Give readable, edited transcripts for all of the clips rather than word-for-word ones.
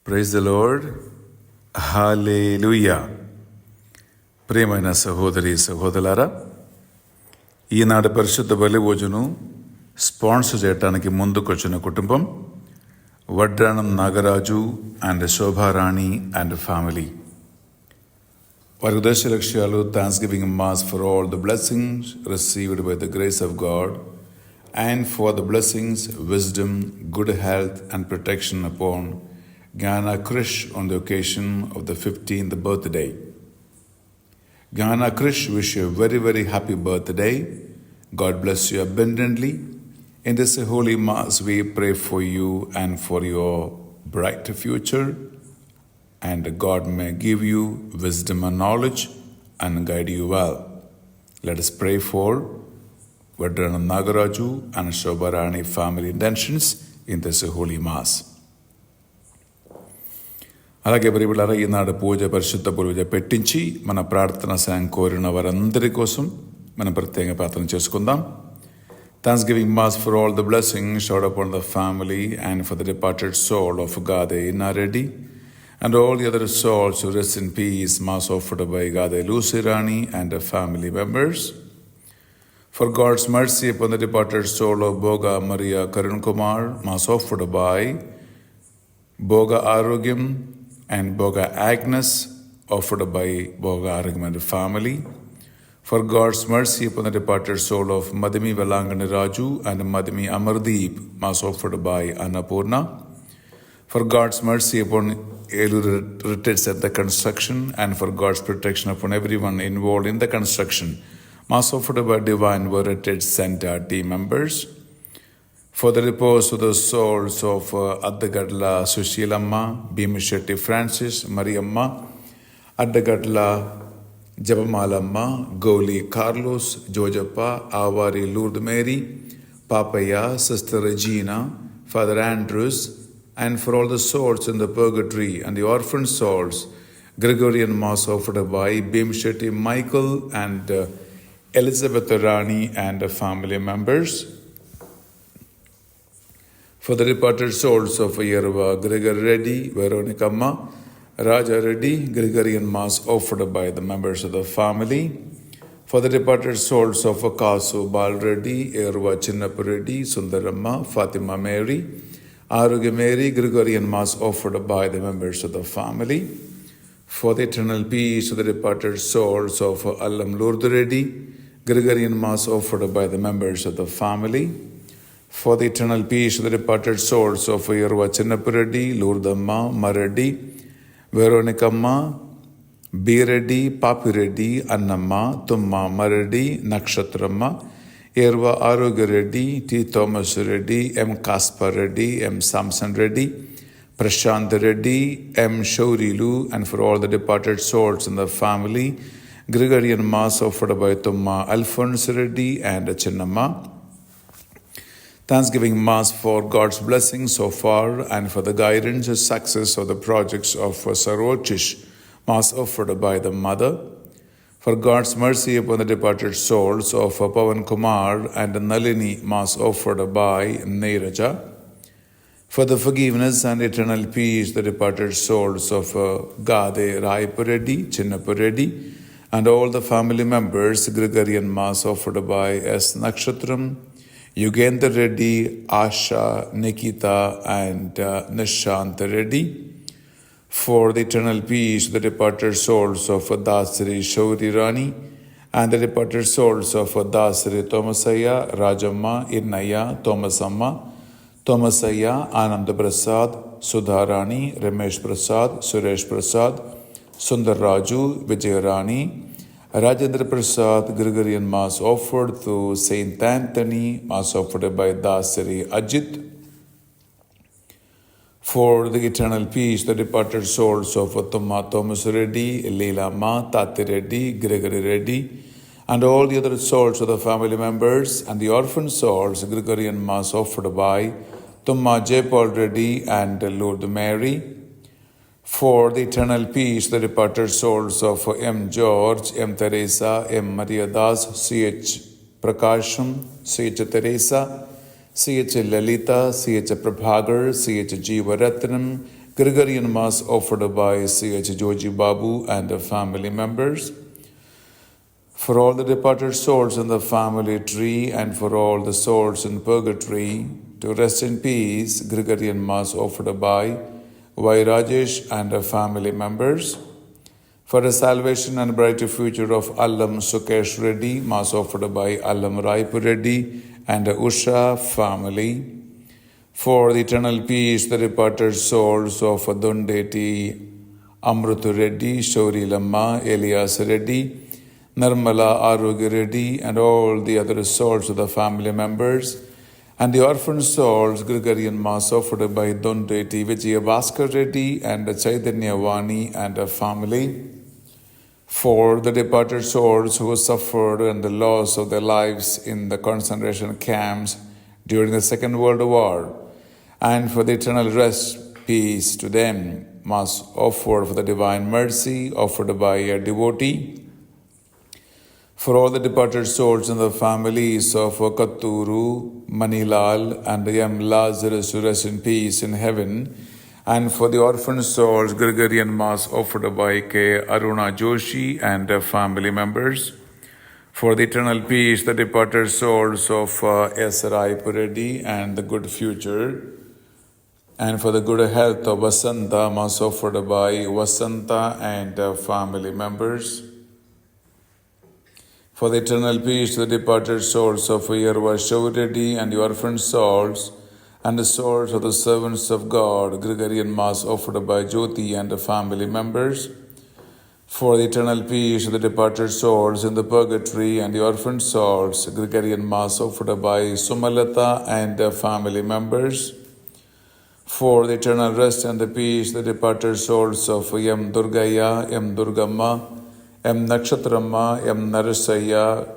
Praise the lord. హల్లెలూయా. ప్రియమైన సహోదరి సహోదరులారా, ఈనాడు పరిశుద్ధ బలి భోజనం స్పాన్సర్ చేయడానికి ముందుకొచ్చిన కుటుంబం Vadranam Nagaraju and Shobharani and family. వారి ఉద్దేశ లక్ష్యాలు thanksgiving mass for all the blessings received by the grace of God and for the blessings, wisdom, good health and protection upon Ghana Krish on the occasion of the 15th birthday. Ghana Krish wish you a very, very happy birthday. God bless you abundantly. In this holy mass, we pray for you and for your bright future, and God may give you wisdom and knowledge and guide you well. Let us pray for Vadranam Nagaraju and Shobharani family intentions in this holy mass. అలాగే పరిబిళ్ళారా, ఈనాడు పరిశుద్ధ పూజ పెట్టించి మన ప్రార్థన సాయం కోరిన వారందరి కోసం మనం ప్రత్యేక ప్రార్థన చేసుకుందాం. Thanksgiving mass for all the blessing showered upon the family and for the departed soul of Gade Innareddy and all the other souls who rest in peace. Mass offered by Gade Lucy Rani and the family members. For God's mercy upon the departed soul of Boga Maria Karun Kumar, mass offered by Boga Arogyam and Boga Agnes, offered by Boga Arogyam and family. For God's mercy upon the departed soul of Madhimi Velangani Raju and Madhimi Amardeep, mass offered by Annapurna. For God's mercy upon Elur retreats at the construction and for God's protection upon everyone involved in the construction, mass offered by Divine Retreat Center team members. For the repose of the souls of Addagadla Sushilamma, Bhimishetti Francis, Mariamma, Addagadla Jabamalama, Goli Carlos, Jojappa, Avari Lourdes Mary, Papaya, Sister Regina, Father Andrews, and for all the souls in the purgatory and the orphan souls, Gregorian mass offered by Bhimishetti Michael and Elizabeth Rani and family members. For the departed souls of Yerva Gregory Reddy, Veronica Ma, Raja Reddy, Gregorian mass offered by the members of the family. For the departed souls of Kasu Bal Reddy, Yerva Chinnappa Reddy, Sundaramma, Fatima Mary, Arugya Mary, Gregorian mass offered by the members of the family. For the eternal peace of the departed souls of Allam Lourdes Reddy, Gregorian mass offered by the members of the family. For the eternal peace of the departed souls of Yerva Chinnappa Reddy, Lourdamma, Mareddy, Veronicamma, B. Reddy, Papi Reddy, Annamma, Tumma, Mareddy, Nakshatramma, Yerva Arugya Reddy, T. Thomas Reddy, M. Kaspar Reddy, M. Samson Reddy, Prashant Reddy, M. Shaurilu, and for all the departed souls in the family, Gregorian mass offered by Tumma Alphonse Reddy and Chinnamma. Thanksgiving mass for God's blessings so far and for the guidance and success of the projects of Sarochish, mass offered by the mother. For God's mercy upon the departed souls of Pavan Kumar and Nalini, mass offered by Neeraja. For the forgiveness and eternal peace, the departed souls of Gade Raipur Reddy, Chinnappa Reddy, and all the family members, Gregorian mass offered by S. Nakshatram, Yugendra Reddy, Asha, Nikita, and Nishant Reddy. For the eternal peace, the departed souls of Dasri Shauri Rani, and the departed souls of Dasri Thomasaya, Rajamma, Innaya, Thomasamma, Thomasaya, Anand Prasad, Sudharani, Ramesh Prasad, Suresh Prasad, Sundar Raju, Vijayarani, Rajendra Prasad, Gregorian mass offered to Saint Anthony, mass offered by Dasari Ajit. For the eternal peace, the departed souls of Tumma Thomas Reddy, Leela Ma, Tati Reddy, Gregory Reddy, and all the other souls of the family members and the orphan souls, Gregorian mass offered by Tumma Jaypal Reddy and Lourdes Mary. For the eternal peace, the departed souls of M. George, M. Teresa, M. Maria Das, C.H. Prakasham, C.H. Teresa, C.H. Lalita, C.H. Prabhagar, C.H. Jeevaratnam, Gregorian Mass offered by C.H. Joji Babu and family members. For all the departed souls in the family tree and for all the souls in purgatory, to rest in peace, Gregorian Mass offered by Y. Rajesh and family members. For the salvation and brighter future of Allam Sukesh Reddy, Mass offered by Allam Raipu Reddy and Usha family. For the eternal peace, the departed souls of Dondeti Amrutu Reddy, Shauri Lamma, Elias Reddy, Nirmala Arogya Reddy, and all the other souls of the family members, and the orphan souls, Gregorian Mass offered by Dondeti Vijaya Bhaskar Reddy and Chaitanya Vani and her family. For the departed souls who suffered and the loss of their lives in the concentration camps during the Second World War, and for the eternal rest, peace to them, Mass offered for the divine mercy offered by a devotee. For all the departed souls in the families of Katturu, Manilal, and M. Lazarus to rest in peace in heaven, and for the orphan souls, Gregorian Mass offered by K. Aruna Joshi and their family members. For the eternal peace, the departed souls of S. Raipu Reddy and the good future, and for the good health of Vasanta, Mass offered by Vasanta and family members. For the eternal peace, the departed souls of Yerva Reddy and the orphan souls, and the souls of the servants of God, Gregorian Mass offered by Jyoti and the family members. For the eternal peace of the departed souls in the purgatory and the orphan souls, Gregorian Mass offered by Sumalata and their family members. For the eternal rest and the peace, the departed souls of M. Durgaya, M. Durgamma, M. Nakshatramma, M. Narasaya,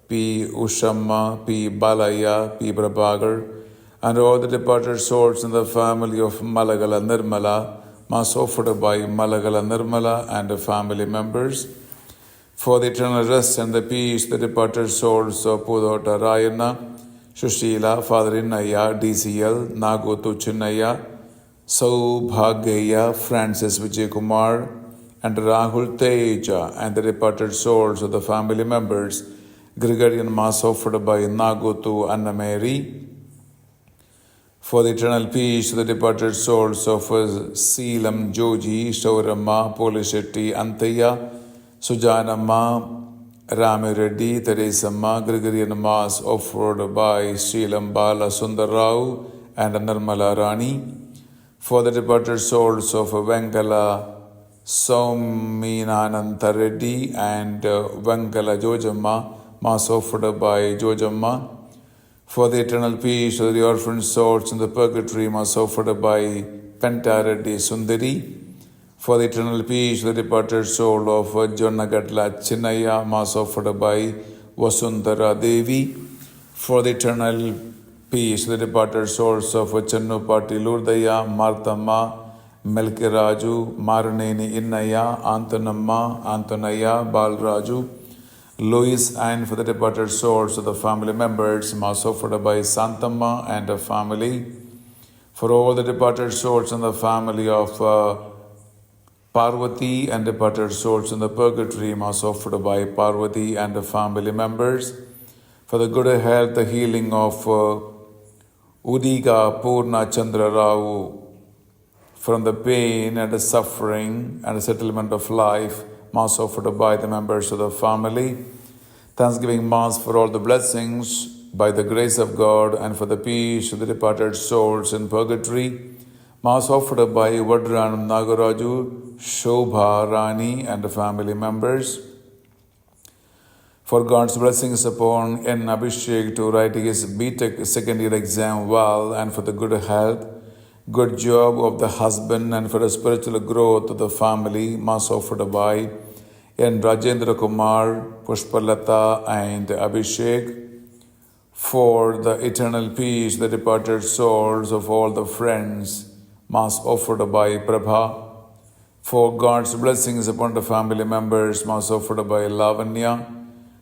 P. Ushamma, P. Balaya, P. Prabhagar, and all the departed souls in the family of Malagala Nirmala, Mass offered by Malagala Nirmala and the family members. For the eternal rest and the peace, the departed souls of Pudota Rayana, Shushila, Father Innaya, DCL, Nagotu Chinnaya, Saubhagaya, Francis Vijayakumar, and Rahul Teja, and the departed souls of the family members, Gregorian Mass offered by Nagotu Anna Mary. For the eternal peace, the departed souls of Seelam Joji, Shauramma, Polishetty, Antaya, Sujanamma, Rami Reddy, Teresamma, Gregorian Mass offered by Srilam Bala Sundarrao and Nirmala Rani. For the departed souls of Venkala Sauminananta Reddy and Venkala Jojamma, Mass offered by Jojamma. For the eternal peace of the orphan souls in the purgatory, Mass offered by Penta Reddy Sundari. For the eternal peace of the departed soul of Jonnagadla Chinnaya, Mass offered by Vasundhara Devi. For the eternal peace of the departed souls of Channupati Lurdaya, Marthamma, Melkiraju, Maraneni Innaya, Antanamma, Antanaya, Balraju, Louis, and for the departed souls of the family members, Mass offered by Santamma and her family. For all the departed souls in the family of Parvati and departed souls in the purgatory, Mass offered by Parvati and her family members. For the good health, the healing of Udiga Purna Chandra Rao, from the pain and the suffering and the settlement of life, Mass offered by the members of the family. Thanksgiving Mass for all the blessings by the grace of God and for the peace of the departed souls in purgatory. Mass offered by Vadranam Nagaraju, Shobha Rani and the family members. For God's blessings upon N. Abhishek to write his B.Tech second year exam well, and for the good health, good job of the husband, and for the spiritual growth of the family, Mass offered by N. Rajendra Kumar, Pushpalata and Abhishek. For the eternal peace, the departed souls of all the friends, Mass offered by Prabha. For God's blessings upon the family members, Mass offered by Lavanya.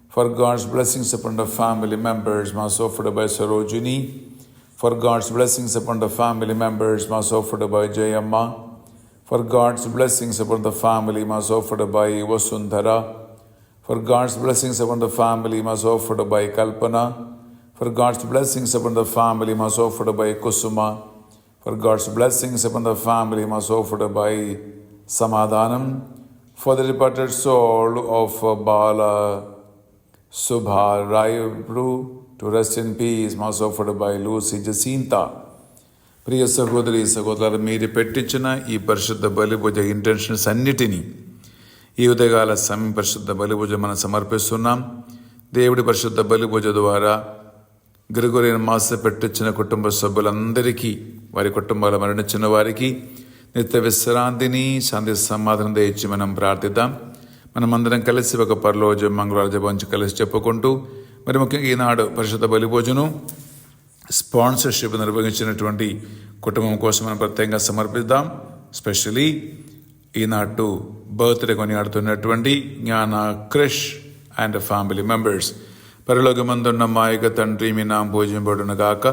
For God's blessings upon the family members, Mass offered by Sarojini. For God's blessings upon the family members, Mass offered by Jayamma. For God's blessings upon the family was offered by Vasundhara. For God's blessings upon the family was offered by Kalpana. For God's blessings upon the family was offered by Kusuma. For God's blessings upon the family was offered by Samadhanam. For the departed soul of Bala Subha Rayabru to rest in peace was offered by Lucy Jacinta. ప్రియ సహోదరి సహోదరులు, మీరు పెట్టించిన ఈ పరిశుద్ధ బలిభుజ intentions అన్నిటినీ ఈ ఉదయకాల సమయం పరిశుద్ధ బలిభుజ మనం సమర్పిస్తున్నాం. దేవుడి పరిశుద్ధ బలిభుజ ద్వారా గ్రెగోరియన్ మాస పెట్టించిన కుటుంబ సభ్యులందరికీ, వారి కుటుంబాల మరణించిన వారికి నిత్య విశ్రాంతిని, శాంతి సమాధానం దయచి మనం ప్రార్థిద్దాం. మనమందరం కలిసి ఒక పరలోజ మంగళవార జపంచి కలిసి చెప్పుకుంటూ, మరి ముఖ్యంగా ఈనాడు పరిశుద్ధ బలిభోజనం స్పాన్సర్షిప్ నిర్వహించినటువంటి కుటుంబం కోసం మనం ప్రత్యేకంగా సమర్పిద్దాం. స్పెషలీ ఈనాడు బర్త్డే కొనియాడుతున్నటువంటి జ్ఞాన క్రిష్ అండ్ ఫ్యామిలీ మెంబర్స్. పరలోకమందున్న మా యొక్క తండ్రి, మీ నామం పూజింపబడును గాక,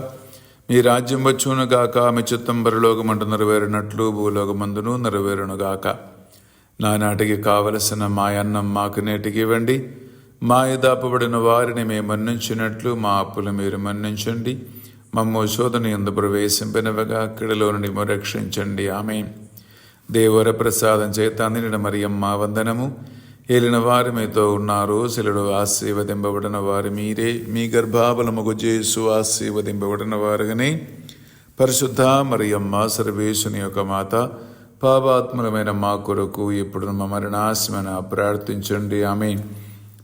మీ రాజ్యం వచ్చును గాక, మీ చిత్తం పరలోకమందు నెరవేరినట్లు భూలోకమందును నెరవేరును గాక. నానాటికి కావలసిన మా అన్నం మాకు నేటికి ఇవ్వండి. మా దాపబడిన వారిని మేము మన్నించినట్లు మా అప్పులు మీరు మన్నించండి. మమ్ము శోధన యందు ప్రవేశింపనివ్వగా కీడులో నుండి రక్షించండి. ఆమేన్. దేవర ప్రసాదం చేత నిండిన మరియమ్మ వందనము. ఏలిన వారు మీతో ఉన్నారు, శిలుడు ఆశీర్వదింపబడిన వారు మీరే, మీ గర్భాబలముగు జేసు ఆశీర్వదింపబడిన వారుగానే. పరిశుద్ధ మరియమ్మ సర్వేశుని యొక్క మాత, పాపాత్ములమైన మా కొరకు ఇప్పుడు మా మరణాశమైన ప్రార్థించండి. ఆమేన్.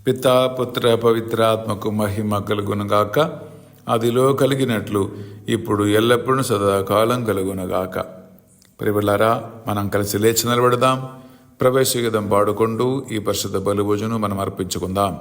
పితా పుత్ర పవిత్రాత్మకు మహిమ కలుగునుగాక, అదిలో కలిగినట్లు ఇప్పుడు ఎల్లప్పుడూ సదాకాలం కలుగునుగాక. ప్రియలారా, మనం కలిసి లేచి నిలబడదాం. ప్రవేశగీతం పాడుకుంటూ ఈ పరిశుద్ధ బలిభోజనం మనం అర్పించుకుందాం.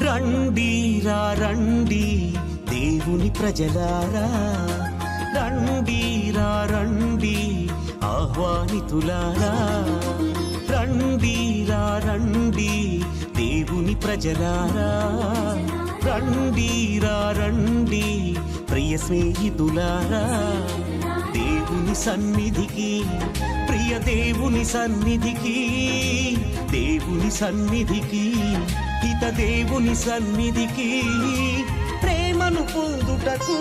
రండిరా రండి దేవుని ప్రజలారా, రండిరా రండి ఆహ్వానితులారా, రండిరా రండి దేవుని ప్రజలారా, రండిరా రండి ప్రియ స్నేహితులారా. దేవుని సన్నిధికి, ప్రియ దేవుని సన్నిధికి, దేవుని సన్నిధికి, హిత దేవుని సన్నిధికి, ప్రేమను పొందుటకు,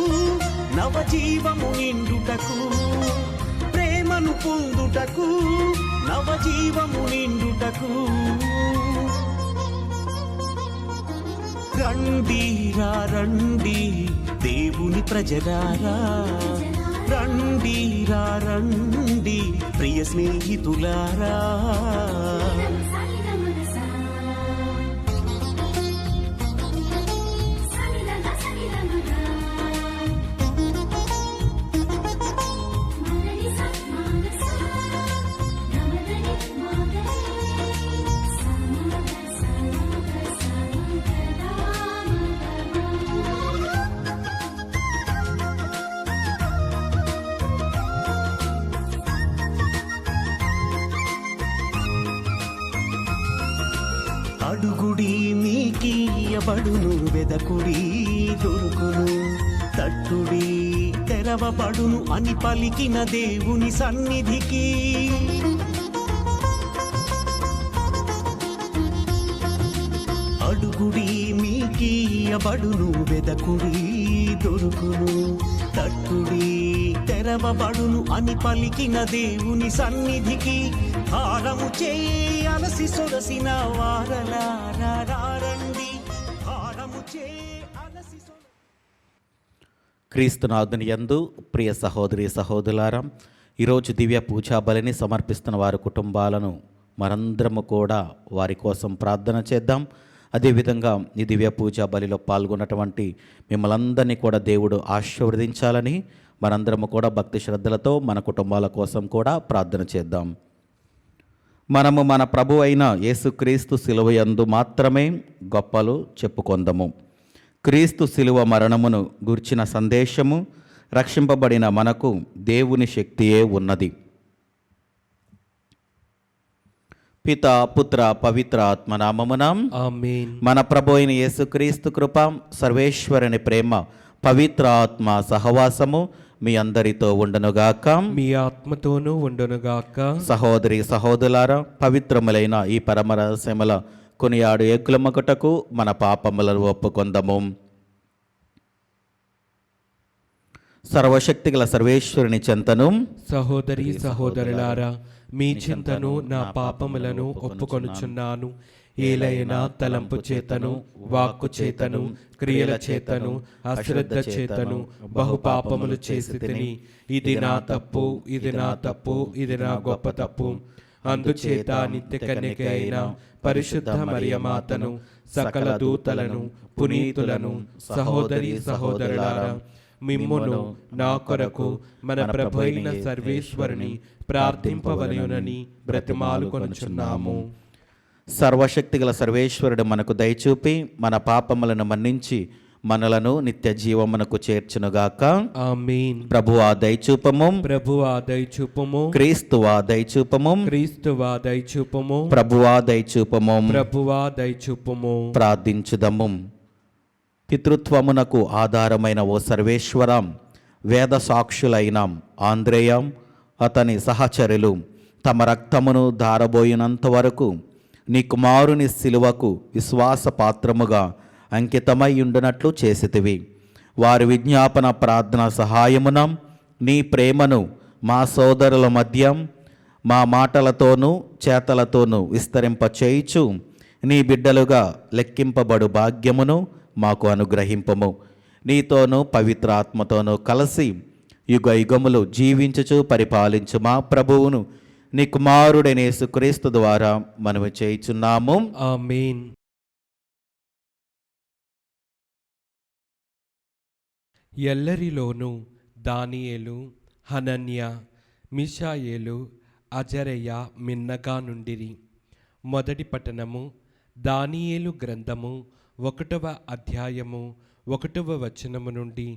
నవజీవము నిండుటకు, ప్రేమను పొందుటకు, నవజీవము నిండుటకు. రండిరా రండి దేవుని ప్రజలారా, రండిరా రండి ప్రియ స్నేహితులారా. అడుగుడి మీకీయబడును, వెదకుడి దొరుకును, తట్టుడి తెరవబడును అని పలికిన దేవుని సన్నిధికి. అడుగుడి మీకీయబడును, వెదకుడి దొరుకును, తట్టుడి తెరవబడును అని పలికిన దేవుని సన్నిధికి. హారము చేయి అలసి సొలసిన వారలారా రండి, హారము చేయి అలసి. క్రీస్తునాథుని యందు ప్రియ సహోదరి సహోదరులారా, ఈరోజు దివ్య పూజా బలిని సమర్పిస్తున్న వారి కుటుంబాలను మనందరము కూడా వారి కోసం ప్రార్థన చేద్దాం. అదేవిధంగా ఈ దివ్య పూజా బలిలో పాల్గొన్నటువంటి మిమ్మల్ందరినీ కూడా దేవుడు ఆశీర్వదించాలని మనందరము కూడా భక్తి శ్రద్ధలతో మన కుటుంబాల కోసం కూడా ప్రార్థన చేద్దాం. మనము మన ప్రభు అయిన యేసుక్రీస్తు శిలువ యందు మాత్రమే గొప్పలు చెప్పుకొందము. క్రీస్తు శిలువ మరణమును గుర్చిన సందేశము రక్షింపబడిన మనకు దేవుని శక్తియే ఉన్నది. పిత పుత్ర పవిత్ర ఆత్మనామమున ఆమేన్. మన ప్రభు అయిన యేసుక్రీస్తు కృప, సర్వేశ్వరుని ప్రేమ, పవిత్ర ఆత్మ సహవాసము మీ అందరితో ఉండునుగాక. మీ ఆత్మతోనూ ఉండునుగాక. సహోదరి సహోదరులారా, పవిత్రములైన ఈ పరమ రహస్యముల కొనియాడు ఏకులమగుటకు మన పాపములను ఒప్పుకొందము. సర్వశక్తిగల సర్వేశ్వరుని చెంతను సహోదరి సహోదరులారా, మీ చింతను నా పాపములను ఒప్పుకొనుచున్నాను. ఏలైనా తలంపు చేతను, వాక్కు చేతను, క్రియల చేతను, అశ్రద్ధ చేతను బహుపాపములు చేసి తిని, ఇది నా తప్పు, ఇది నా తప్పు, ఇది నా గొప్ప తప్పు. అందుచేత నిత్య కన్యక అయిన పరిశుద్ధ మరియమాతను, సకల దూతలను, పునీతులను, సహోదరి సహోదరులారా, మిమ్మును నా కొరకు మన ప్రభు అయిన సర్వేశ్వరుని ప్రార్థింపవలయునని బ్రతిమాలుకొనుచున్నాము. సర్వశక్తిగల సర్వేశ్వరుడు మనకు దయచూపి మన పాపములను మన్నించి మనలను నిత్య జీవమునకు చేర్చునుగాక. ఆమేన్. ప్రభువా దయచూపము, ప్రభువా దయచూపము, క్రీస్తువా దయచూపము, క్రీస్తువా దయచూపము, ప్రభువా దయచూపము. ప్రభువా దయచూపము. ప్రార్థించుదము. పితృత్వమునకు ఆధారమైన ఓ సర్వేశ్వరం, వేద సాక్షులైన ఆంద్రేయం అతని సహచరులు తమ రక్తమును ధారబోయినంత వరకు నీ కుమారుని శిలువకు విశ్వాసపాత్రముగా అంకితమై ఉండునట్లు చేసితివి. వారి విజ్ఞాపన ప్రార్థన సహాయమున నీ ప్రేమను మా సోదరుల మధ్య మా మాటలతోనూ చేతలతోనూ విస్తరింపచేయుచు నీ బిడ్డలుగా లెక్కింపబడు భాగ్యమును మాకు అనుగ్రహింపము. నీతోనూ పవిత్ర ఆత్మతోనూ కలిసి యుగ యుగములు జీవించుచు పరిపాలించు మా ప్రభువును నీ కుమారుడైన యేసుక్రీస్తు ద్వారా మనము చేయుచున్నాము. ఆమేన్. ఎల్లరిలోనూ దానియేలు, హనన్య, మిషాయేలు, అజరయ్య మిన్నగా నుండిరి. మొదటి పట్టణము. దానియేలు గ్రంథము 1వ అధ్యాయము 1వ వచనము నుండి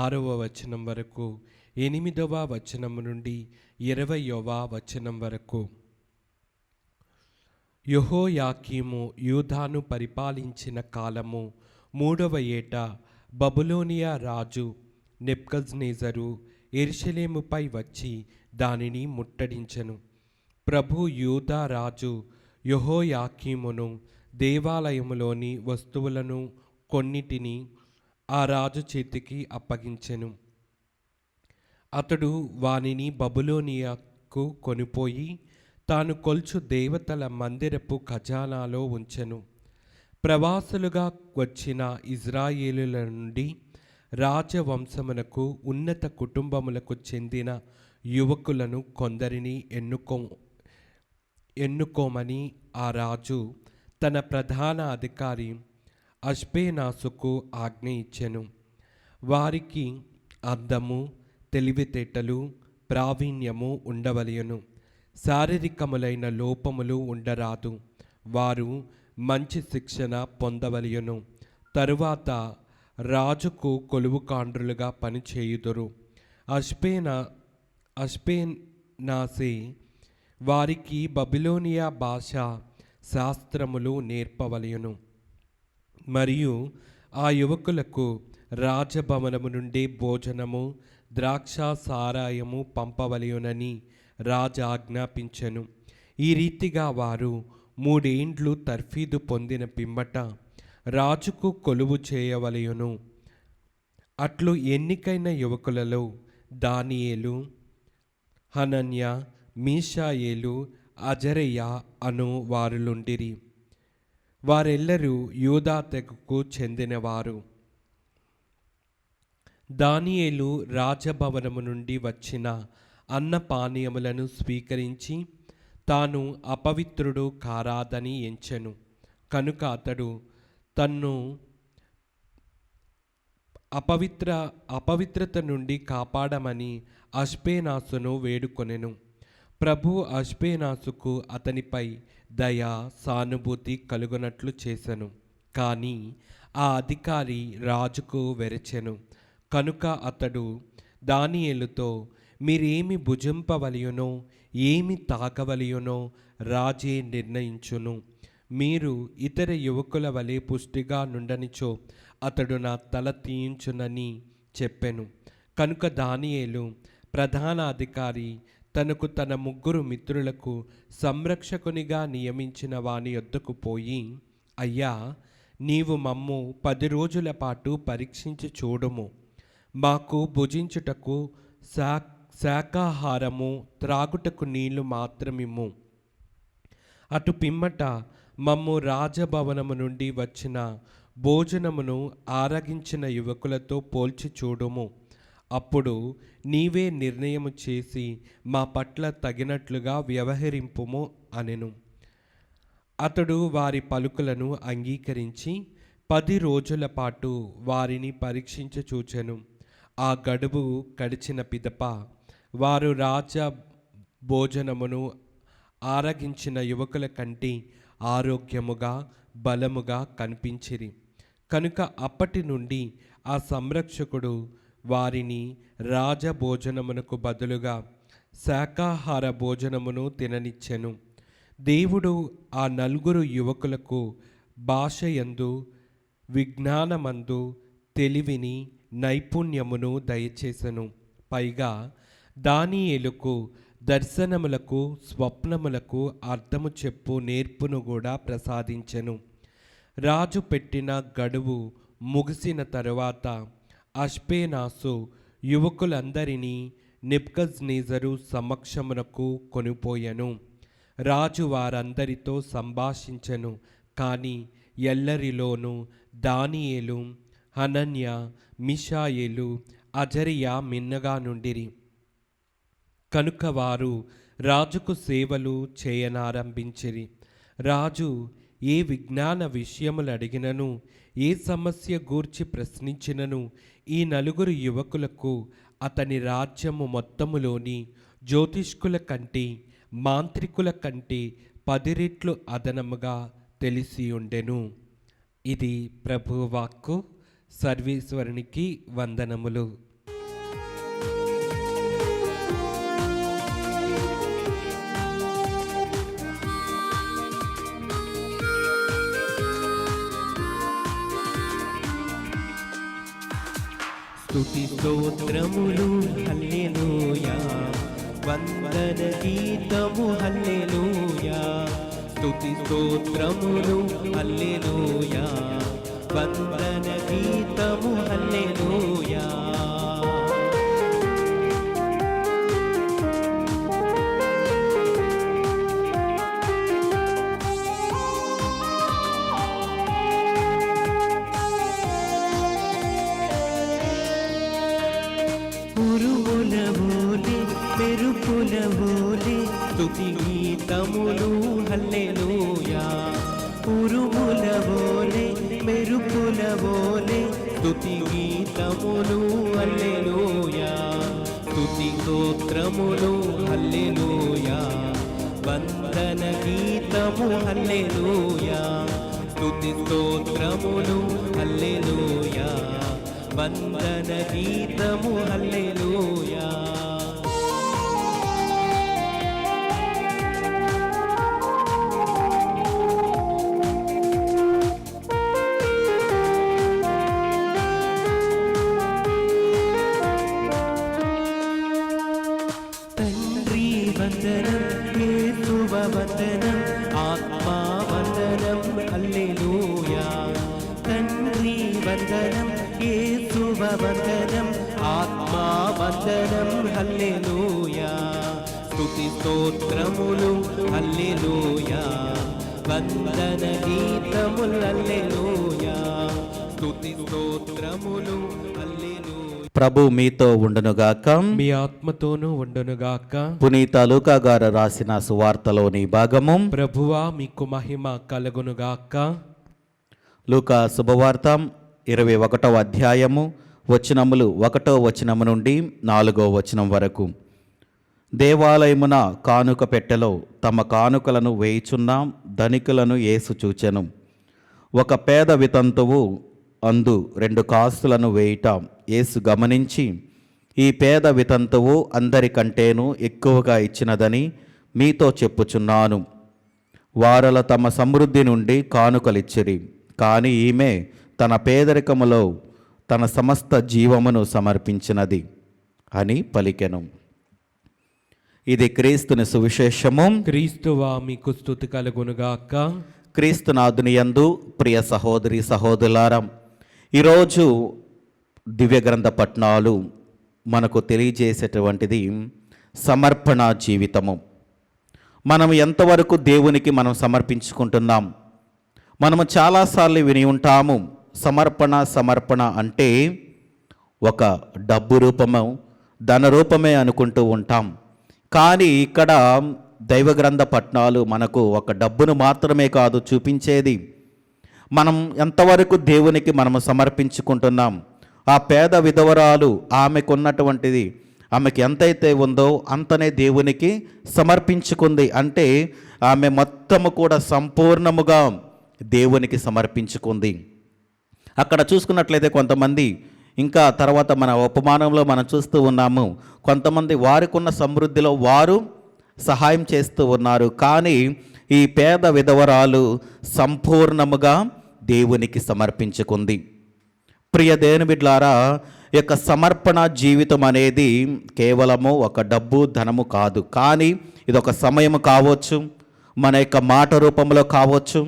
6వ వచనం వరకు, 8వ వచనము నుండి 20వ వచనం వరకు. యెహోయాకీము యూదాను పరిపాలించిన కాలము 3వ ఏట బబులోనియా రాజు నెబ్కద్నెజరు యెరూషలేముపై వచ్చి దానిని ముట్టడించెను. ప్రభు యూదా రాజు యెహోయాకీమును దేవాలయములోని వస్తువులను కొన్నిటిని ఆ రాజు చేతికి అప్పగించెను. అతడు వానిని బబులోనియాకు కొనిపోయి తాను కొల్చు దేవతల మందిరపు ఖజానాలో ఉంచెను. ప్రవాసులుగా వచ్చిన ఇజ్రాయేలుల నుండి రాజవంశమునకు ఉన్నత కుటుంబములకు చెందిన యువకులను కొందరిని ఎన్నుకోమని ఆ రాజు తన ప్రధాన అధికారి అష్పేనాసుకు ఆజ్ఞ ఇచ్చెను. వారికి అందము, తెలివితేటలు, ప్రావీణ్యము ఉండవలెను. శారీరకములైన లోపములు ఉండరాదు. వారు మంచి శిక్షణ పొందవలెను. తరువాత రాజుకు కొలువుకాండ్రులుగా పనిచేయుదురు. అష్పేనాసే వారికి బబిలోనియా భాష శాస్త్రములు నేర్పవలెను. మరియు ఆ యువకులకు రాజభవనము నుండి భోజనము, ద్రాక్ష సారాయము పంపవలెనని రాజు ఆజ్ఞాపించెను. ఈ రీతిగా వారు 3 ఏండ్లు తర్ఫీదు పొందిన పిమ్మట రాజుకు కొలువు చేయవలెను. అట్లు ఎన్నికైన యువకులలో దానియేలు, హనన్య, మీషాయేలు, అజరయ్య అను వారులుండిరి. వారెల్లరూ యూదా తెగకు చెందినవారు. దానియేలు రాజభవనము నుండి వచ్చిన అన్నపానీయములను స్వీకరించి తాను అపవిత్రుడు కారాదని ఎంచెను. కనుక అతడు తన్ను అపవిత్రత నుండి కాపాడమని అష్పేనాసును వేడుకొనెను. ప్రభు అష్పేనాసుకు అతనిపై దయ సానుభూతి కలుగునట్లు చేసెను. కానీ ఆ అధికారి రాజుకు వెరచెను. కనుక అతడు దానియేలుతో, మీరేమి భుజింపవలయునో ఏమి తాగవలయునో రాజే నిర్ణయించును. మీరు ఇతర యువకుల వలె పుష్టిగా నుండనిచో అతడు నా తల తీయించునని చెప్పెను. కనుక దానియేలు ప్రధాన అధికారి తనకు తన 3 మిత్రులకు సంరక్షకునిగా నియమించిన వాని యొద్దకు పోయి, అయ్యా, నీవు మమ్ము 10 రోజుల పాటు పరీక్షించి చూడుము. మాకు భుజించుటకు శాకాహారము, త్రాగుటకు నీళ్లు మాత్రమిమ్ము. అటు పిమ్మట మమ్ము రాజభవనము నుండి వచ్చిన భోజనమును ఆరగించిన యువకులతో పోల్చి చూడుము. అప్పుడు నీవే నిర్ణయము చేసి మా పట్ల తగినట్లుగా వ్యవహరింపుము అనెను. అతడు వారి పలుకులను అంగీకరించి 10 రోజుల పాటు వారిని పరీక్షించి చూచెను. ఆ గడువు గడిచిన పిదప వారు రాజ భోజనమును ఆరగించిన యువకుల కంటే ఆరోగ్యముగా బలముగా కనిపించిరి. కనుక అప్పటి నుండి ఆ సంరక్షకుడు వారిని రాజభోజనమునకు బదులుగా శాకాహార భోజనమును తిననిచ్చెను. దేవుడు ఆ 4 యువకులకు భాషయందు, విజ్ఞానమందు తెలివిని, నైపుణ్యమును దయచేసెను. పైగా దానియేలుకు దర్శనములకు, స్వప్నములకు అర్థము చెప్పు నేర్పును కూడా ప్రసాదించెను. రాజు పెట్టిన గడువు ముగిసిన తరువాత అష్పేనాసు యువకులందరినీ నెబుకద్నెజరు సమక్షమునకు కొనిపోయెను. రాజు వారందరితో సంభాషించెను. కానీ ఎల్లరిలోనూ దానియేలు, హనన్య, మిషాయేలు, అజరియా మిన్నగా నుండిరి. కనుక వారు రాజుకు సేవలు చేయనారంభించిరి. రాజు ఏ విజ్ఞాన విషయములు అడిగినను, ఏ సమస్య గూర్చి ప్రశ్నించినను ఈ 4 యువకులకు అతని రాజ్యము మొత్తములోని జ్యోతిష్కుల కంటే, మాంత్రికుల కంటే 10 రెట్లు అదనముగా తెలిసి ఉండెను. ఇది ప్రభువాక్కు. సర్వేశ్వరునికి వందనములు. స్తుతి స్తోత్రములు హల్లెలూయా, వందన గీతము హల్లెలూయా. స్తుతి స్తోత్రములు హల్లెలూయా, వందన గీతము హల్లెలూయా. మెరుపుల వోలే స్తుతి గీతములు హల్లెలూయా. ఉరుముల వోలే మెరుపుల వోలే స్తుతి గీతములు హల్లెలూయా. స్తుతి స్తోత్రములు హల్లెలూయా, వందన గీతము హల్లెలూయా. స్తుతి స్తోత్రములు హల్లెలూయా, వందన గీతము హల్లెలూయా. తండ్రి వందనం, యేసువ వందనం, ఆత్మా వందనం హల్లెలూయా. తండ్రి వందనం, యేసువ వందనం, ఆత్మా వందనం హల్లెలూయా. స్తుతి స్తోత్రములు హల్లెలూయా, వందన గీతములు హల్లెలూయా. స్తుతి స్తోత్రములు హల్లెలూయా. ప్రభు మీతో ఉండునుగాక. మీ ఆత్మతోనూ ఉండునుగాక. పునీత లూకా గారు రాసిన సువార్తలోని భాగము. ప్రభువా మీకు మహిమ కలుగునుగాక. లూకా శుభవార్త 21వ అధ్యాయము వచనములు 1వ వచనము నుండి 4వ వచనం వరకు. దేవాలయమున కానుక పెట్టెలో తమ కానుకలను వేయుచున్న ధనికులను యేసు చూచెను. ఒక పేద వితంతువు అందు 2 కాసులను వేయుట యేసు గమనించి, ఈ పేద వితంతువు అందరికంటేనూ ఎక్కువగా ఇచ్చినదని మీతో చెప్పుచున్నాను. వారల తమ సమృద్ధి నుండి కానుకలిచ్చిరి, కానీ ఈమె తన పేదరికములో తన సమస్త జీవమును సమర్పించినది అని పలికెను. ఇది క్రీస్తుని సువిశేషము. క్రీస్తువా మీకు స్తుతి కలుగునుగాక. క్రీస్తునాథుని యందు ప్రియ సహోదరి సహోదరులారా, ఈరోజు దివ్య గ్రంథ పఠనాలు మనకు తెలియజేసేటువంటిది సమర్పణ జీవితము. మనం ఎంతవరకు దేవునికి మనం సమర్పించుకుంటున్నాం? మనము చాలాసార్లు విని ఉంటాము, సమర్పణ అంటే ఒక డబ్బు రూపము, ధన రూపమే అనుకుంటూ ఉంటాం. కానీ ఇక్కడ దైవ గ్రంథ పఠనాలు మనకు ఒక డబ్బును మాత్రమే కాదు చూపించేది, మనం ఎంతవరకు దేవునికి మనము సమర్పించుకుంటున్నాం. ఆ పేద విధవరాలు ఆమెకున్నటువంటిది, ఆమెకి ఎంతైతే ఉందో అంతనే దేవునికి సమర్పించుకుంది. అంటే ఆమె మొత్తము కూడా సంపూర్ణముగా దేవునికి సమర్పించుకుంది. అక్కడ చూసుకున్నట్లయితే కొంతమంది, ఇంకా తర్వాత మన ఉపమానంలో మనం చూస్తూ ఉన్నాము, కొంతమంది వారికి ఉన్న సమృద్ధిలో వారు సహాయం చేస్తూ ఉన్నారు. కానీ ఈ పేద విధవరాలు సంపూర్ణముగా దేవునికి సమర్పించుకుంది. ప్రియ దేవుని బిడ్డలారా, ఈ యొక్క సమర్పణ జీవితం అనేది కేవలము ఒక డబ్బు ధనము కాదు. కానీ ఇది ఒక సమయం కావచ్చు, మన యొక్క మాట రూపంలో కావచ్చు,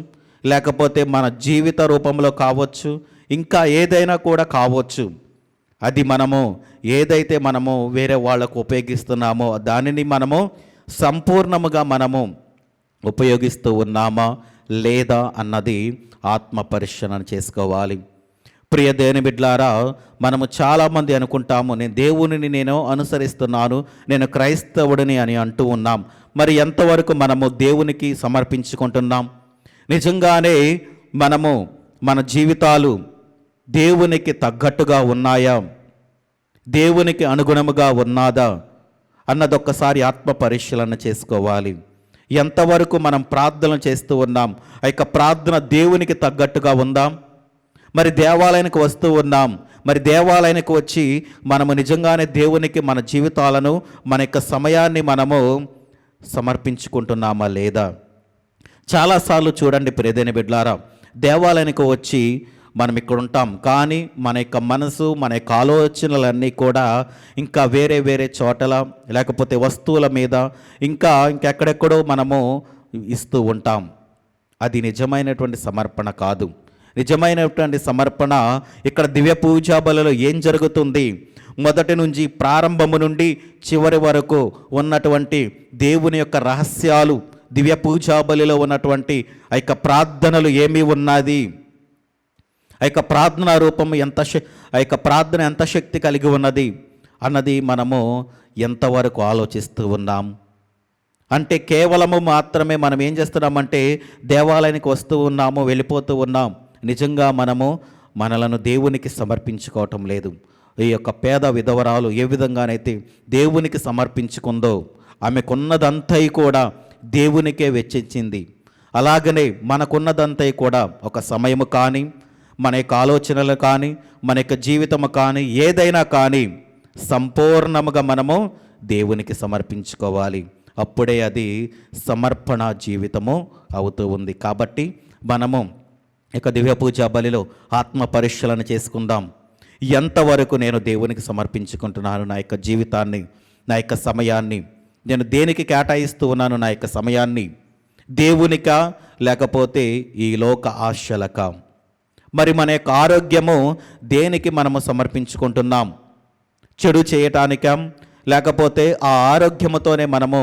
లేకపోతే మన జీవిత రూపంలో కావచ్చు, ఇంకా ఏదైనా కూడా కావచ్చు. అది మనము ఏదైతే మనము వేరే వాళ్ళకు ఉపయోగిస్తున్నామో దానిని మనము సంపూర్ణముగా మనము ఉపయోగిస్తూ ఉన్నామా లేదా అన్నది ఆత్మ పరిశీలన చేసుకోవాలి. ప్రియ దేవుని బిడ్డలారా, మనము చాలామంది అనుకుంటాము, నేను దేవునిని నేను అనుసరిస్తున్నాను, నేను క్రైస్తవుడిని అని అంటూ ఉన్నాం. మరి ఎంతవరకు మనము దేవునికి సమర్పించుకుంటున్నాం? నిజంగానే మనము మన జీవితాలు దేవునికి తగ్గట్టుగా ఉన్నాయా, దేవునికి అనుగుణముగా ఉన్నదా అన్నదొక్కసారి ఆత్మ పరిశీలన చేసుకోవాలి. ఎంతవరకు మనం ప్రార్థన చేస్తూ ఉన్నాం? ఆ యొక్క ప్రార్థన దేవునికి తగ్గట్టుగా ఉందాం? మరి దేవాలయానికి వస్తూ ఉన్నాం, మరి దేవాలయానికి వచ్చి మనము నిజంగానే దేవునికి మన జీవితాలను, మన యొక్క సమయాన్ని మనము సమర్పించుకుంటున్నామా లేదా? చాలాసార్లు చూడండి ప్రియదేని బిడ్లారా, దేవాలయానికి వచ్చి మనం ఇక్కడ ఉంటాం, కానీ మన యొక్క మనసు, మన యొక్క ఆలోచనలన్నీ కూడా ఇంకా వేరే వేరే చోటల, లేకపోతే వస్తువుల మీద, ఇంకెక్కడెక్కడో మనము ఇస్తూ ఉంటాం. అది నిజమైనటువంటి సమర్పణ కాదు. నిజమైనటువంటి సమర్పణ ఇక్కడ దివ్య పూజా బలిలో ఏం జరుగుతుంది? మొదటి నుంచి ప్రారంభము నుండి చివరి వరకు ఉన్నటువంటి దేవుని యొక్క రహస్యాలు, దివ్య పూజా బలిలో ఉన్నటువంటి ఆ యొక్క ప్రార్థనలు ఏమి ఉన్నది, ఆ యొక్క ప్రార్థన రూపము ఆ యొక్క ప్రార్థన ఎంత శక్తి కలిగి ఉన్నది అన్నది మనము ఎంతవరకు ఆలోచిస్తూ ఉన్నాం? అంటే కేవలము మాత్రమే మనం ఏం చేస్తున్నామంటే దేవాలయానికి వస్తూ ఉన్నాము, వెళ్ళిపోతూ ఉన్నాం. నిజంగా మనము మనలను దేవునికి సమర్పించుకోవటం లేదు. ఈ యొక్క పేద విధవరాలు ఏ విధంగానైతే దేవునికి సమర్పించుకుందో, ఆమెకున్నదంతా కూడా దేవునికే వెచ్చించింది. అలాగనే మనకున్నదంతా కూడా ఒక సమయము కానీ, మన యొక్క ఆలోచనలు కానీ, మన యొక్క జీవితము కానీ, ఏదైనా కానీ సంపూర్ణముగా మనము దేవునికి సమర్పించుకోవాలి. అప్పుడే అది సమర్పణ జీవితము అవుతూ ఉంది. కాబట్టి మనము ఇక దివ్య పూజా బలిలో ఆత్మ పరిశీలన చేసుకుందాం. ఎంతవరకు నేను దేవునికి సమర్పించుకుంటున్నాను? నా యొక్క జీవితాన్ని, నా యొక్క సమయాన్ని నేను దేనికి కేటాయిస్తూ ఉన్నాను? నా యొక్క సమయాన్ని దేవునికా లేకపోతే ఈ లోక ఆశలకా? మరి మన యొక్క ఆరోగ్యము దేనికి మనము సమర్పించుకుంటున్నాం? చెడు చేయటానికా, లేకపోతే ఆ ఆరోగ్యముతోనే మనము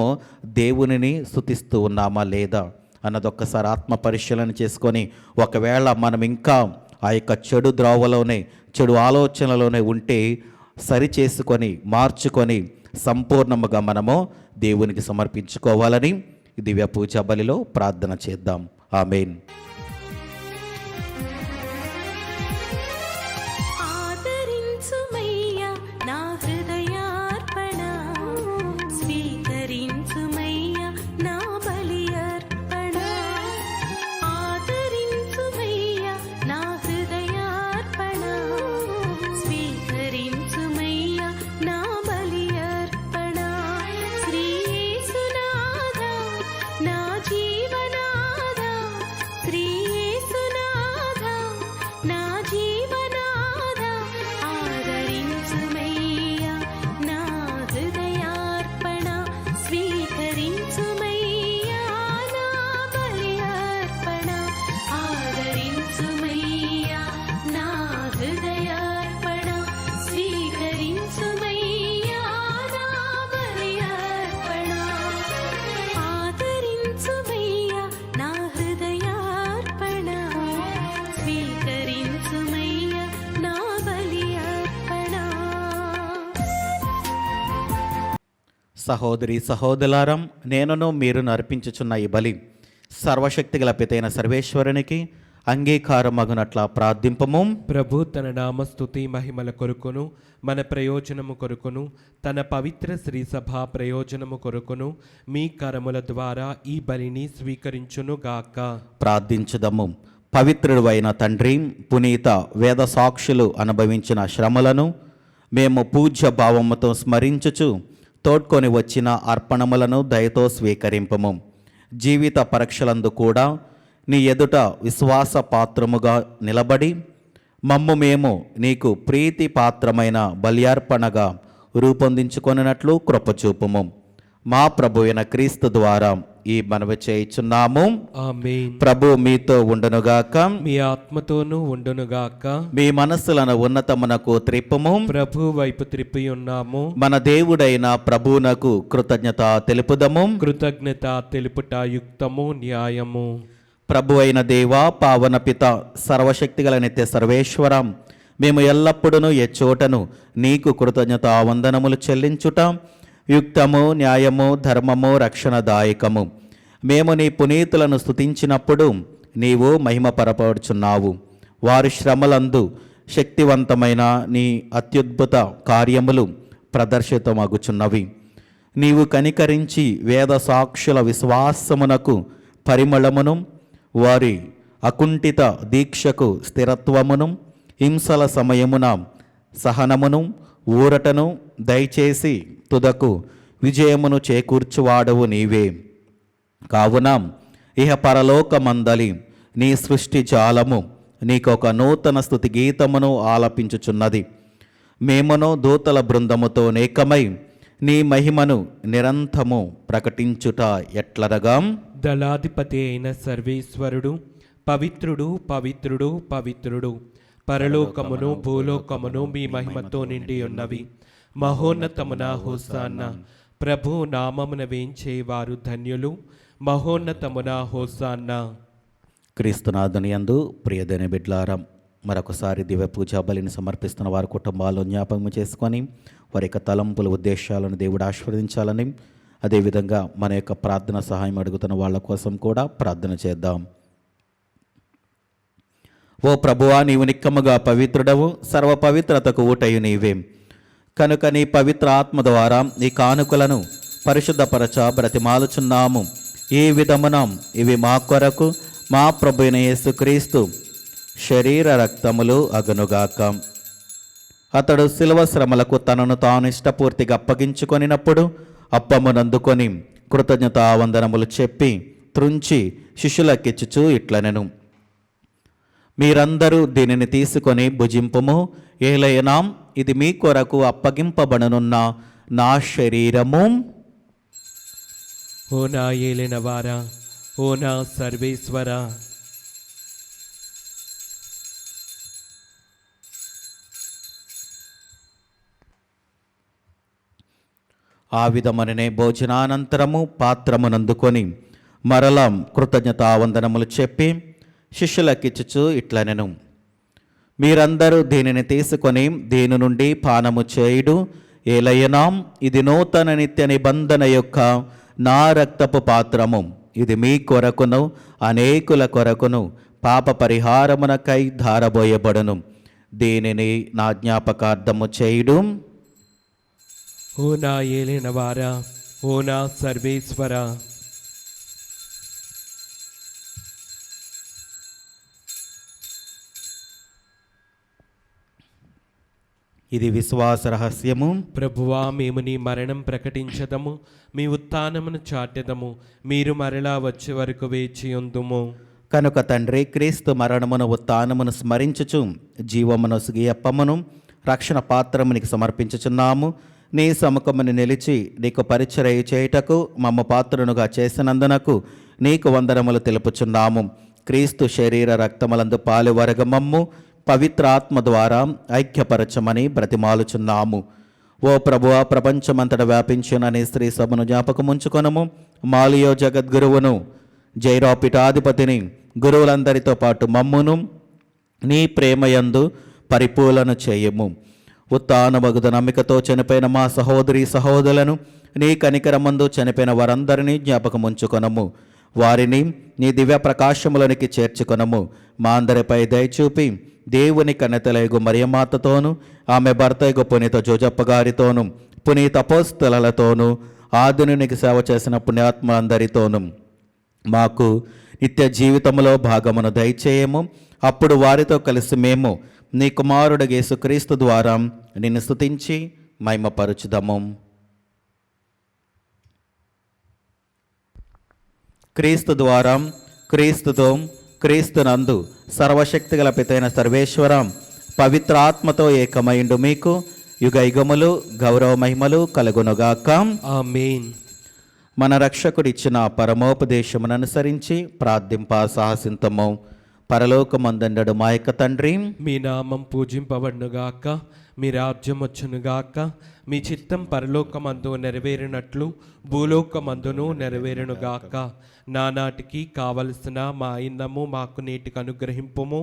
దేవునిని స్తుతిస్తూ ఉన్నామా లేదా అన్నదొక్కసారి ఆత్మ పరిశీలన చేసుకొని, ఒకవేళ మనం ఇంకా ఆ యొక్క చెడు ద్రోవలోనే, చెడు ఆలోచనలోనే ఉంటే సరిచేసుకొని మార్చుకొని సంపూర్ణముగా మనము దేవునికి సమర్పించుకోవాలని ఈ దివ్య పూజా బలిలో ప్రార్థన చేద్దాం. ఆమేన్. ఆదరించుమయ్యా నా హృదయార్పణ, స్వీకరించుమయ్యా నా బలి అర్పణ. ఆదరించుమయ్యా నా హృదయార్పణ, స్వీకరించుమయ్యా నా బలి అర్పణ. శ్రీ యేసునాథా నా జీవనాథా, శ్రీ యేసునాథా నా జీవనాథా, ఆదరించుమయ్యా నా హృదయార్పణ, స్వీకరించుమయ్యా నా బలి అర్పణ. ఆదరించుమయ్యా నా హృదయార్పణ, స్వీకరించుమయ్యా నా బలి అర్పణ. ఆదరించుమయ్యా నా హృదయార్పణ, స్వీకరించుమయ్యా నా బలి అర్పణ. సహోదరి సహోదరులారం, నేనును మీరు అర్పించుచున్న ఈ బలి సర్వశక్తిగల పితైన సర్వేశ్వరునికి అంగీకారమగునట్ల ప్రార్థింపము. ప్రభు తన నామస్తుతి మహిమల కొరకును మన ప్రయోజనము కొరకును తన పవిత్ర శ్రీ సభ ప్రయోజనము కొరకును మీ కరముల ద్వారా ఈ బలిని స్వీకరించునుగాక. ప్రార్థించుదము. పవిత్రుడు అయిన తండ్రి, పునీత వేద సాక్షులు అనుభవించిన శ్రమలను మేము పూజ్య భావముతో స్మరించుచు తోడ్కొని వచ్చిన అర్పణములను దయతో స్వీకరింపము. జీవిత పరీక్షలందు కూడా నీ ఎదుట విశ్వాస పాత్రముగా నిలబడి మమ్ము మేము నీకు ప్రీతి పాత్రమైన బల్యార్పణగా రూపొందించుకొనినట్లు కృపచూపుము. మా ప్రభు అయిన క్రీస్తు ద్వారా ఈ మనవి చేయుచున్నాము. ఆమేన్. ప్రభు మీతో ఉండునుగాక. మీ ఆత్మతోనూ ఉండునుగాక. మీ మనస్సులను ఉన్నతమునకు త్రిప్పుము. ప్రభు వైపు త్రిప్పి ఉన్నాము. మన దేవుడైన ప్రభువునకు కృతజ్ఞత తెలుపుదము. కృతజ్ఞత తెలుపుట యుక్తము, న్యాయము. ప్రభు అయిన దేవ, పావన పిత, సర్వశక్తిగల నిత్య సర్వేశ్వరం, మేము ఎల్లప్పుడూ ఎచ్చోటను నీకు కృతజ్ఞత వందనములు చెల్లించుట యుక్తము, న్యాయము, ధర్మము, రక్షణదాయకము. మేము నీ పునీతులను స్తుతించినప్పుడు నీవు మహిమపరపడుచున్నావు. వారి శ్రమలందు శక్తివంతమైన నీ అత్యద్భుత కార్యములు ప్రదర్శితమగుచున్నవి. నీవు కనికరించి వేద సాక్షుల విశ్వాసమునకు పరిమళమును, వారి అకుంఠిత దీక్షకు స్థిరత్వమును, హింసల సమయమున సహనమును, ఊరటను దయచేసి తుదకు విజయమును చేకూర్చువాడవు నీవే. కావున ఇహ పరలోకమందలి నీ సృష్టి జాలము నీకొక నూతన స్తుతి గీతమును ఆలపించుచున్నది. మేమును దూతల బృందముతో నేకమై నీ మహిమను నిరంతరము ప్రకటించుట ఎట్లనగా, దళాధిపతి అయిన సర్వేశ్వరుడు పవిత్రుడు, పవిత్రుడు, పవిత్రుడు. పరలోకమును భూలోకమును మీ మహిమతో నిండి ఉన్నవి. మహోన్నతమున హోసాన్న. ప్రభు నామమున వేంచేవారు ధన్యులు. మహోన్నతమున హోసాన్న. క్రీస్తునాథుని యందు ప్రియదైన బిడ్లారం, మరొకసారి దివ్య పూజా బలిని సమర్పిస్తున్న వారి కుటుంబాల్లో జ్ఞాపకం చేసుకొని వారి యొక్క తలంపుల ఉద్దేశాలను దేవుడు ఆశీర్వదించాలని, అదేవిధంగా మన యొక్క ప్రార్థన సహాయం అడుగుతున్న వాళ్ళ కోసం కూడా ప్రార్థన చేద్దాం. ఓ ప్రభువా, నీవు నిక్కముగా పవిత్రుడవు, సర్వ పవిత్రతకు ఊటయు నీవే. కనుక నీ పవిత్ర ఆత్మ ద్వారా నీ కానుకలను పరిశుద్ధపరచ బ్రతిమాలుచున్నాము. ఈ విధమున ఇవి మా కొరకు మా ప్రభు అయిన యేసుక్రీస్తు శరీర రక్తములు అగునుగాక. అతడు శిలువ శ్రమలకు తనను తాను ఇష్టపూర్తిగా అప్పగించుకొనినప్పుడు అప్పమునందుకొని కృతజ్ఞతావందనములు చెప్పి త్రుంచి శిష్యులకిచ్చుచూ ఇట్లనెను, మీరందరూ దీనిని తీసుకొని భుజింపుము. ఏలైనా ఇది మీ కొరకు అప్పగింపబడనున్న నా శరీరము. ఓ నా ఏలినవారా, ఓ నా సర్వేశ్వర, ఆ విధమననే భోజనానంతరము పాత్రమునందుకొని మరలా కృతజ్ఞతావందనములు చెప్పి శిష్యులకిచ్చుచు ఇట్లనెను, మీరందరూ దీనిని తీసుకొని దీని నుండి పానము చేయుడు. ఏలయనాం ఇది నూతన నిత్య నిబంధన యొక్క నా రక్తపు పాత్రము. ఇది మీ కొరకును అనేకుల కొరకును పాప పరిహారమునకై ధారబోయబడును. దీనిని నా జ్ఞాపకార్థము చేయుడు. ఓ నా ఏలినవారా, ఓ నా సర్వేశ్వర, ఇది విశ్వాస రహస్యము. ప్రభువా, మేము నీ మరణం ప్రకటించదము, మీ ఉత్థానమును చాటెదము. మీరు మరలా వచ్చే వరకు వేచియుందుము. కనుక తండ్రి, క్రీస్తు మరణమును ఉత్థానమును స్మరించుచు జీవమును సుగియప్పమును రక్షణ పాత్రము నీకు సమర్పించుచున్నాము. నీ సముఖమును నిలిచి నీకు పరిచర్య చేయుటకు మమ్మ పాత్రనుగా చేసినందునకు నీకు వందనములు తెలుపుచున్నాము. క్రీస్తు శరీర రక్తములందు పాలువరగ మమ్ము పవిత్ర ఆత్మ ద్వారా ఐక్యపరచమని బ్రతిమాలుచున్నాము. ఓ ప్రభువా, ప్రపంచమంతట వ్యాపించిన నీ స్త్రీ సభను జ్ఞాపకముంచుకొనము. మాలియో జగద్గురువును, జైరా పీఠాధిపతిని, గురువులందరితో పాటు మమ్మును నీ ప్రేమయందు పరిపూర్ణ చేయము. ఉత్థానమగుద నమ్మికతో చనిపోయిన మా సహోదరి సహోదరులను, నీ కనికరమందు చనిపోయిన వారందరినీ జ్ఞాపకముంచుకొనము. వారిని నీ దివ్య ప్రకాశములోనికి చేర్చుకొనము. మా అందరిపై దయచూపి దేవుని కన్నెతలైగు మరియమాతతోనూ, ఆమె భర్తైగు పునీత జోజప్ప గారితోనూ, పునీత అపోస్తలతోనూ, ఆధునికి సేవ చేసిన పుణ్యాత్మలందరితోనూ మాకు నిత్య జీవితంలో భాగమును దయచేయము. అప్పుడు వారితో కలిసి మేము నీ కుమారుడు యేసుక్రీస్తు ద్వారా నిన్ను స్తుతించి మహిమపరచుదము. క్రీస్తు ద్వారా, క్రీస్తుతో, క్రీస్తునందు సర్వశక్తిగల పితైన సర్వేశ్వర పవిత్ర ఆత్మతో ఏకమైండు మీకు యుగ యుగములు గౌరవ మహిమలు కలుగునుగాక. ఆమేన్. మన రక్షకుడిచ్చిన పరమోపదేశమును అనుసరించి ప్రార్థింప సాహసింతము. పరలోకమందుండెడు మా యొక్క తండ్రి, మీ నామం పూజింపబడునుగాక, మీ రాజ్యం వచ్చునుగాక, మీ చిత్తం పరలోకమందు నెరవేరినట్లు భూలోకమందును నెరవేరునుగాక. నానాటికి కావలసిన మా ఇన్నము మాకు నేటికి అనుగ్రహింపుము.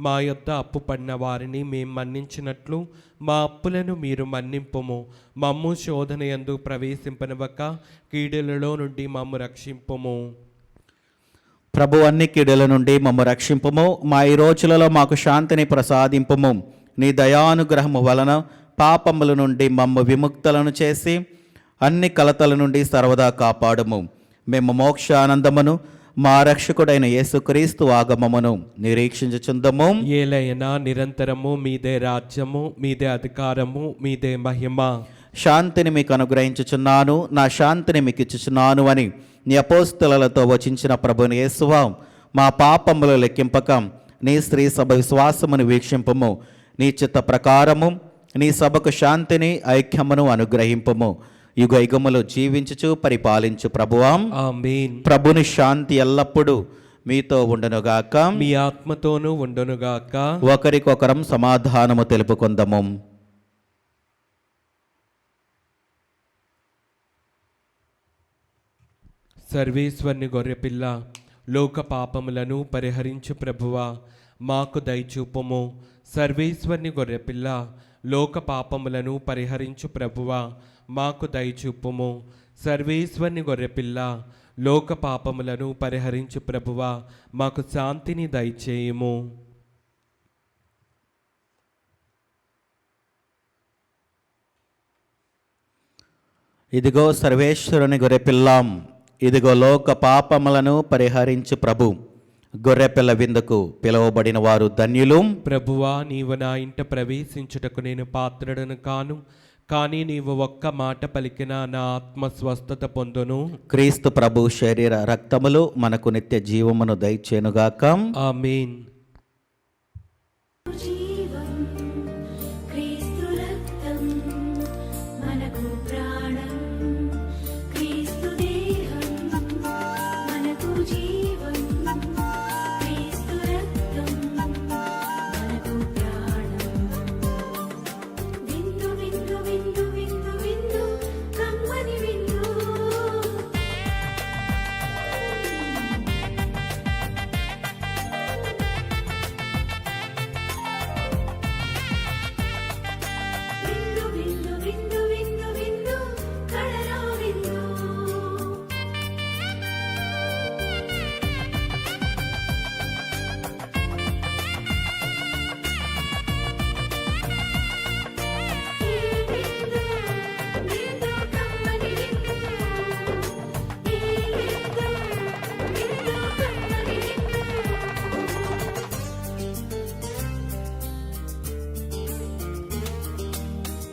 మా యొద్ద అప్పు పడిన వారిని మేము మన్నించినట్లు మా అప్పులను మీరు మన్నింపుము. మమ్ము శోధన యందు ప్రవేశింపనివ్వక కీడులలో నుండి మమ్ము రక్షింపుము. ప్రభు అన్ని కీడుల నుండి మమ్ము రక్షింపుము. మా ఈ రోజులలో మాకు శాంతిని ప్రసాదింపుము. నీ దయానుగ్రహము వలన పాపముల నుండి మమ్ము విముక్తులను చేసి అన్ని కలతల నుండి సర్వదా కాపాడుము. మేము మోక్షానందమును మా రక్షకుడైన యేసుక్రీస్తు ఆగమమును నిరీక్షించుచుందము. ఏలైనా నిరంతరము మీదే రాజ్యము, మీదే అధికారము, మీదే మహిమ. శాంతిని మీకు అనుగ్రహించుచున్నాను, నా శాంతిని మీకు ఇచ్చుచున్నాను అని నీ అపోస్తలతో వచించిన ప్రభుని యేసువా, మా పాపములు లెక్కింపక నీ స్త్రీ సభ విశ్వాసమును వీక్షింపము. నీ చిత్త ప్రకారము నీ సభకు శాంతిని ఐక్యమును అనుగ్రహింపము. యుగ యుగములు జీవించుచు పరిపాలించు ప్రభువా. ఆమేన్. ప్రభుని శాంతి ఎల్లప్పుడూ మీతో ఉండునుగాక, మీ ఆత్మతోనూ ఉండునుగాక. ఒకరికొకరం సమాధానము తెలుపుకుందము. సర్వేశ్వరుని గొర్రెపిల్ల, లోక పాపములను పరిహరించు ప్రభువా, మాకు దయచూపుము. సర్వేశ్వరుని గొర్రెపిల్ల, లోక పాపములను పరిహరించు ప్రభువా, మాకు దయచూపుము. సర్వేశ్వరుని గొర్రెపిల్ల, లోక పాపములను పరిహరించు ప్రభువా, మాకు శాంతిని దయచేయము. ఇదిగో సర్వేశ్వరుని గొర్రెపిల్లాం, ఇదిగో లోక పాపములను పరిహరించు ప్రభు. గొర్రెపిల్ల విందుకు పిలువబడిన వారు ధన్యులు. ప్రభువా, నీవు నా ఇంట ప్రవేశించుటకు నేను పాత్రుడను కాను, కానీ నీవు ఒక్క మాట పలికిన నా ఆత్మ స్వస్థత పొందును. క్రీస్తు ప్రభు శరీర రక్తములు మనకు నిత్య జీవమును దయచేనుగాక. ఆమేన్. జీవం క్రీస్తు రక్తం మనకు ప్రాణం, క్రీస్తు దేహం మనకు జీవం, క్రీస్తు రక్తం మనకు ప్రాణం. విందు విందు విందు విందు విందు కమ్మని విందు.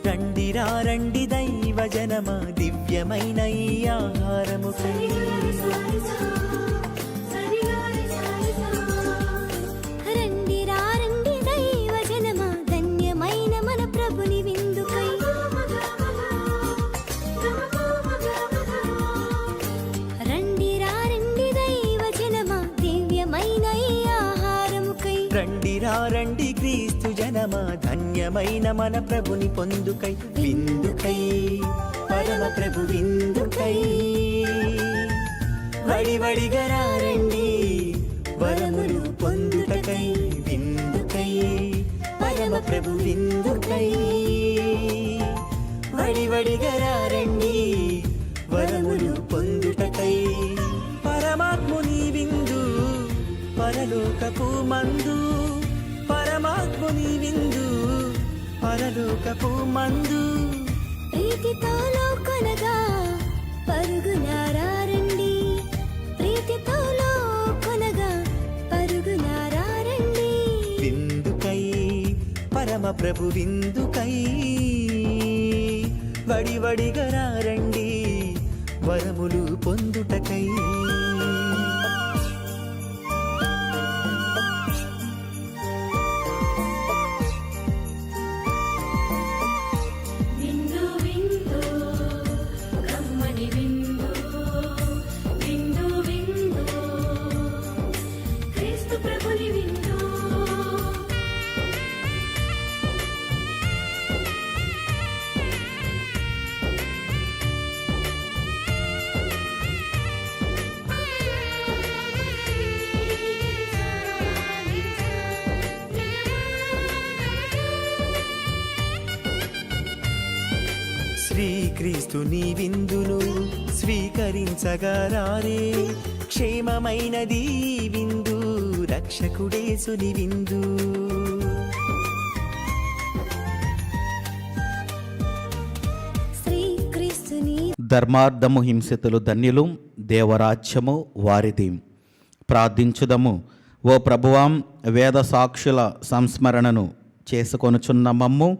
రండిరా రండి దైవ జనమా దివ్యమైన ఈ ఆహారముకై రండి రండి దైవ జనమా ధన్యమైన మన ప్రభుని విందుకై రండి రండి దైవ జనమా దివ్యమైన ఈ ఆహారముకై రండిరా రండి క్రీస్తు జనమా ధన్యమైన మన ప్రభుని పొందుకై విందుకై పరమ ప్రభు విందుకై వడివడిగా రండి వరములు పొందుటకై విందుకై పరమ ప్రభు విందుకై వడివడిగా రండి వరములు పొందుటకై పరమాత్ముని విందు పరలోకపు మందు పరమాత్ముని విందు పరలోకపు మందు ప్రీతితో లోకొనగా పరుగునారండి ప్రీతితో లోకొనగా పరుగునారండి విందుకై పరమ ప్రభు విందుకై వడివడిగా రండి వరములు పొందుటకై విందు విందు కమ్మని విందు విందు విందు క్రీస్తు ప్రభుని విందు శ్రీక్రీస్తుని విందును స్వీకరించగా రారే క్షేమమైనది ఈ విందు రక్షకుడేసుని విందు శ్రీక్రీస్తుని ధర్మార్థము హింసితులు ధన్యులు దేవరాజ్యము వారిది. ప్రార్థించుదము. ఓ ప్రభువాం, వేద సాక్షుల సంస్మరణను చేసుకొనుచున్న మమ్ము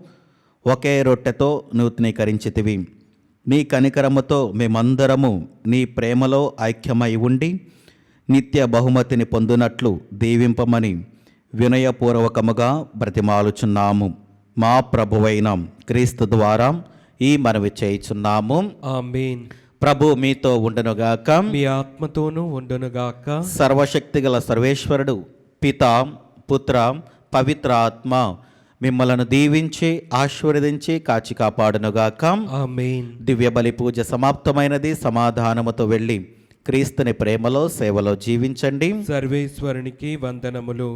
ఒకే రొట్టెతో నూతనీకరించితివి. నీ కనికరముతో మేమందరము నీ ప్రేమలో ఐక్యమై ఉండి నిత్య బహుమతిని పొందునట్లు దీవింపమని వినయపూర్వకముగా బ్రతిమాలుచున్నాము. మా ప్రభువైన క్రీస్తు ద్వారా ఈ మనవి చేయుచున్నాము. ఆమేన్. ప్రభు మీతో ఉండునుగాక. మీ ఆత్మతోనూ ఉండునుగాక. సర్వశక్తిగల సర్వేశ్వరుడు పిత పుత్ర పవిత్ర ఆత్మ మిమ్మలను దీవించి ఆశీర్వదించి కాచి కాపాడునుగాక. ఆమేన్. దివ్య బలి పూజ సమాప్తమైనది. సమాధానముతో వెళ్ళి క్రీస్తుని ప్రేమలో సేవలో జీవించండి. సర్వేశ్వరునికి వందనములు.